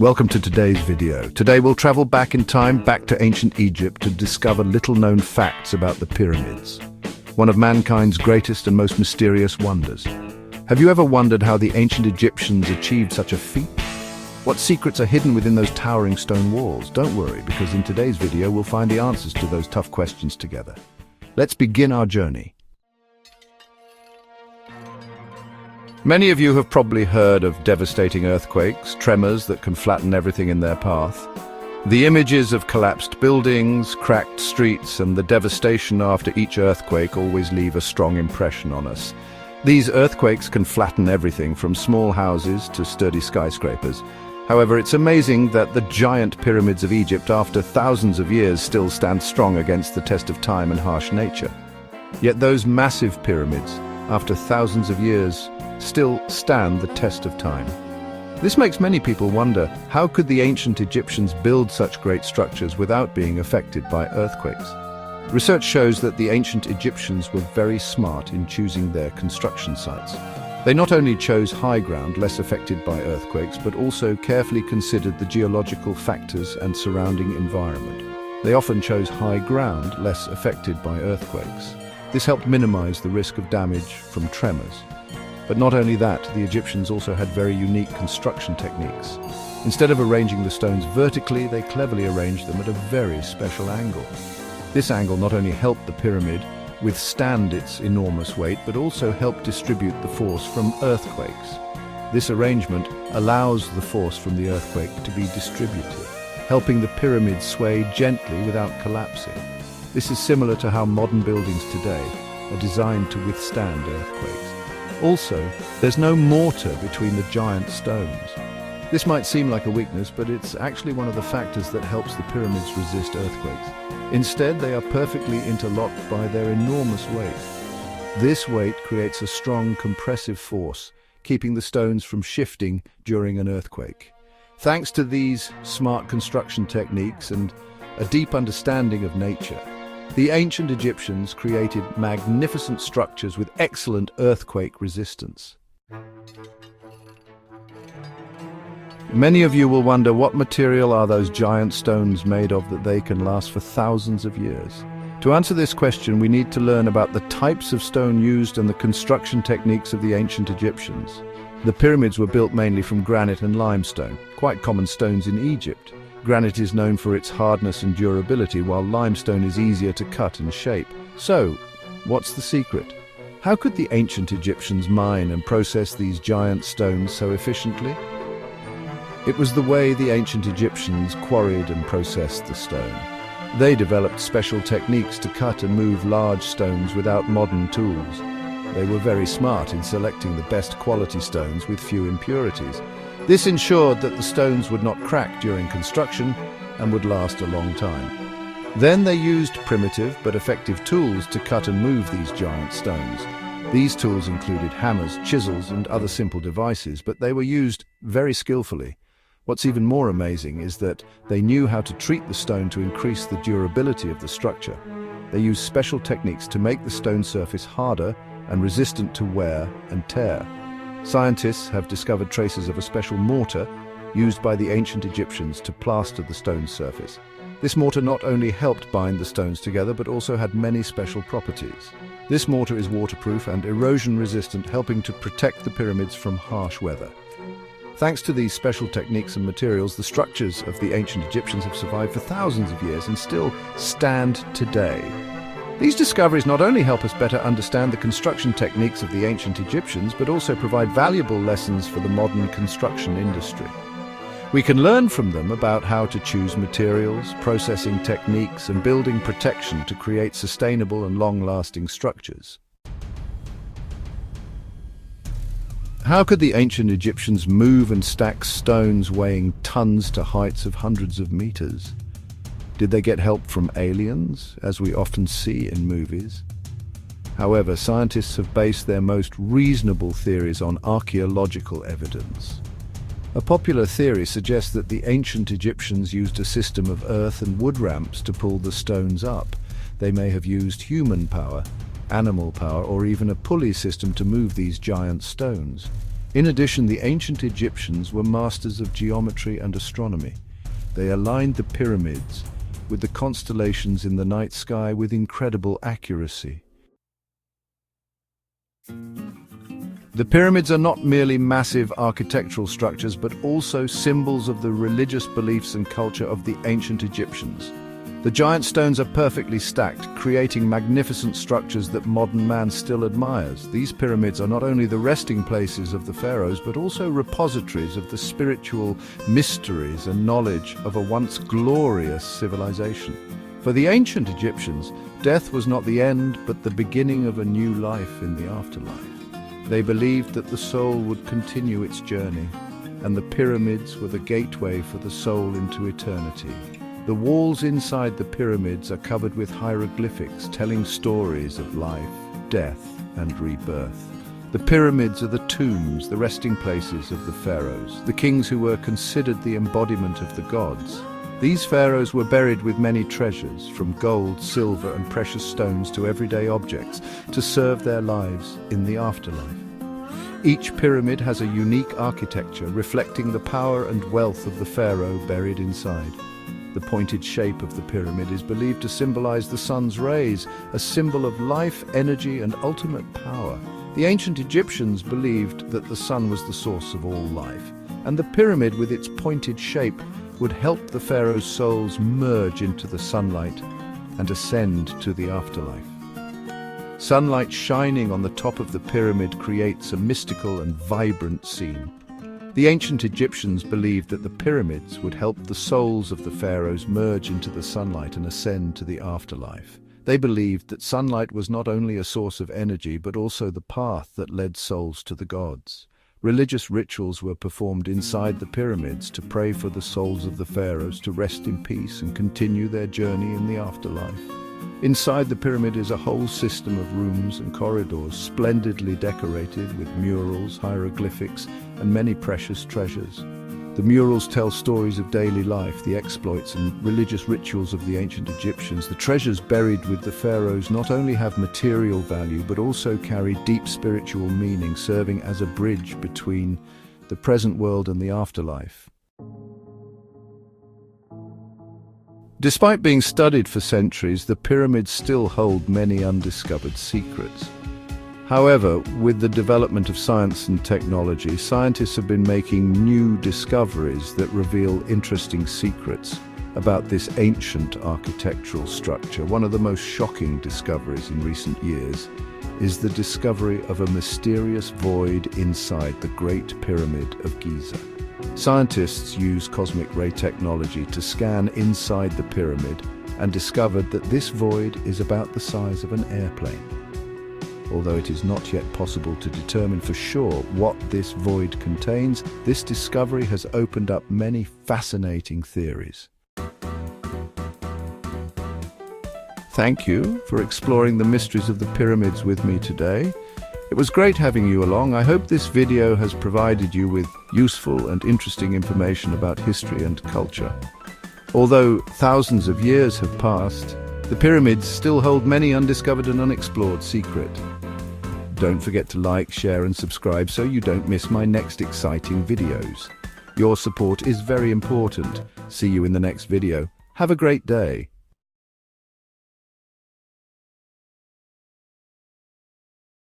Welcome to today's video. Today we'll travel back in time, back to ancient Egypt to discover little-known facts about the pyramids, one of mankind's greatest and most mysterious wonders. Have you ever wondered how the ancient Egyptians achieved such a feat? What secrets are hidden within those towering stone walls? Don't worry, because in today's video we'll find the answers to those tough questions together. Let's begin our journey. Many of you have probably heard of devastating earthquakes, tremors that can flatten everything in their path. The images of collapsed buildings, cracked streets, and the devastation after each earthquake always leave a strong impression on us. These earthquakes can flatten everything from small houses to sturdy skyscrapers. However, it's amazing that the giant pyramids of Egypt, after thousands of years, still stand strong against the test of time and harsh nature. Yet those massive pyramids, after thousands of years, still stand the test of time. This makes many people wonder, how could the ancient Egyptians build such great structures without being affected by earthquakes? Research shows that the ancient Egyptians were very smart in choosing their construction sites. They not only chose high ground less affected by earthquakes, but also carefully considered the geological factors and surrounding environment. They often chose high ground less affected by earthquakes. This helped minimize the risk of damage from tremors. But not only that, the Egyptians also had very unique construction techniques. Instead of arranging the stones vertically, they cleverly arranged them at a very special angle. This angle not only helped the pyramid withstand its enormous weight, but also helped distribute the force from earthquakes. This arrangement allows the force from the earthquake to be distributed, helping the pyramid sway gently without collapsing. This is similar to how modern buildings today are designed to withstand earthquakes. Also, there's no mortar between the giant stones. This might seem like a weakness, but it's actually one of the factors that helps the pyramids resist earthquakes. Instead, they are perfectly interlocked by their enormous weight. This weight creates a strong compressive force, keeping the stones from shifting during an earthquake. Thanks to these smart construction techniques and a deep understanding of nature, the ancient Egyptians created magnificent structures with excellent earthquake resistance. Many of you will wonder, what material are those giant stones made of that they can last for thousands of years? To answer this question, we need to learn about the types of stone used and the construction techniques of the ancient Egyptians. The pyramids were built mainly from granite and limestone, quite common stones in Egypt. Granite is known for its hardness and durability, while limestone is easier to cut and shape. So, what's the secret? How could the ancient Egyptians mine and process these giant stones so efficiently? It was the way the ancient Egyptians quarried and processed the stone. They developed special techniques to cut and move large stones without modern tools. They were very smart in selecting the best quality stones with few impurities. This ensured that the stones would not crack during construction and would last a long time. Then they used primitive but effective tools to cut and move these giant stones. These tools included hammers, chisels, and other simple devices, but they were used very skillfully. What's even more amazing is that they knew how to treat the stone to increase the durability of the structure. They used special techniques to make the stone surface harder and resistant to wear and tear. Scientists have discovered traces of a special mortar used by the ancient Egyptians to plaster the stone's surface. This mortar not only helped bind the stones together, but also had many special properties. This mortar is waterproof and erosion resistant, helping to protect the pyramids from harsh weather. Thanks to these special techniques and materials, the structures of the ancient Egyptians have survived for thousands of years and still stand today. These discoveries not only help us better understand the construction techniques of the ancient Egyptians, but also provide valuable lessons for the modern construction industry. We can learn from them about how to choose materials, processing techniques, and building protection to create sustainable and long-lasting structures. How could the ancient Egyptians move and stack stones weighing tons to heights of hundreds of meters? Did they get help from aliens, as we often see in movies? However, scientists have based their most reasonable theories on archaeological evidence. A popular theory suggests that the ancient Egyptians used a system of earth and wood ramps to pull the stones up. They may have used human power, animal power, or even a pulley system to move these giant stones. In addition, the ancient Egyptians were masters of geometry and astronomy. They aligned the pyramids with the constellations in the night sky with incredible accuracy. The pyramids are not merely massive architectural structures, but also symbols of the religious beliefs and culture of the ancient Egyptians. The giant stones are perfectly stacked, creating magnificent structures that modern man still admires. These pyramids are not only the resting places of the pharaohs, but also repositories of the spiritual mysteries and knowledge of a once glorious civilization. For the ancient Egyptians, death was not the end, but the beginning of a new life in the afterlife. They believed that the soul would continue its journey, and the pyramids were the gateway for the soul into eternity. The walls inside the pyramids are covered with hieroglyphics telling stories of life, death, and rebirth. The pyramids are the tombs, the resting places of the pharaohs, the kings who were considered the embodiment of the gods. These pharaohs were buried with many treasures, from gold, silver, and precious stones to everyday objects, to serve their lives in the afterlife. Each pyramid has a unique architecture reflecting the power and wealth of the pharaoh buried inside. The pointed shape of the pyramid is believed to symbolize the sun's rays, a symbol of life, energy, and ultimate power. The ancient Egyptians believed that the sun was the source of all life, and the pyramid with its pointed shape would help the pharaoh's souls merge into the sunlight and ascend to the afterlife. Sunlight shining on the top of the pyramid creates a mystical and vibrant scene. The ancient Egyptians believed that the pyramids would help the souls of the pharaohs merge into the sunlight and ascend to the afterlife. They believed that sunlight was not only a source of energy, but also the path that led souls to the gods. Religious rituals were performed inside the pyramids to pray for the souls of the pharaohs to rest in peace and continue their journey in the afterlife. Inside the pyramid is a whole system of rooms and corridors splendidly decorated with murals, hieroglyphics, and many precious treasures. The murals tell stories of daily life, the exploits and religious rituals of the ancient Egyptians. The treasures buried with the pharaohs not only have material value, but also carry deep spiritual meaning, serving as a bridge between the present world and the afterlife. Despite being studied for centuries, the pyramids still hold many undiscovered secrets. However, with the development of science and technology, scientists have been making new discoveries that reveal interesting secrets about this ancient architectural structure. One of the most shocking discoveries in recent years is the discovery of a mysterious void inside the Great Pyramid of Giza. Scientists use cosmic ray technology to scan inside the pyramid and discovered that this void is about the size of an airplane. Although it is not yet possible to determine for sure what this void contains, this discovery has opened up many fascinating theories. Thank you for exploring the mysteries of the pyramids with me today. It was great having you along. I hope this video has provided you with useful and interesting information about history and culture. Although thousands of years have passed, the pyramids still hold many undiscovered and unexplored secrets. Don't forget to like, share and subscribe so you don't miss my next exciting videos. Your support is very important. See you in the next video. Have a great day.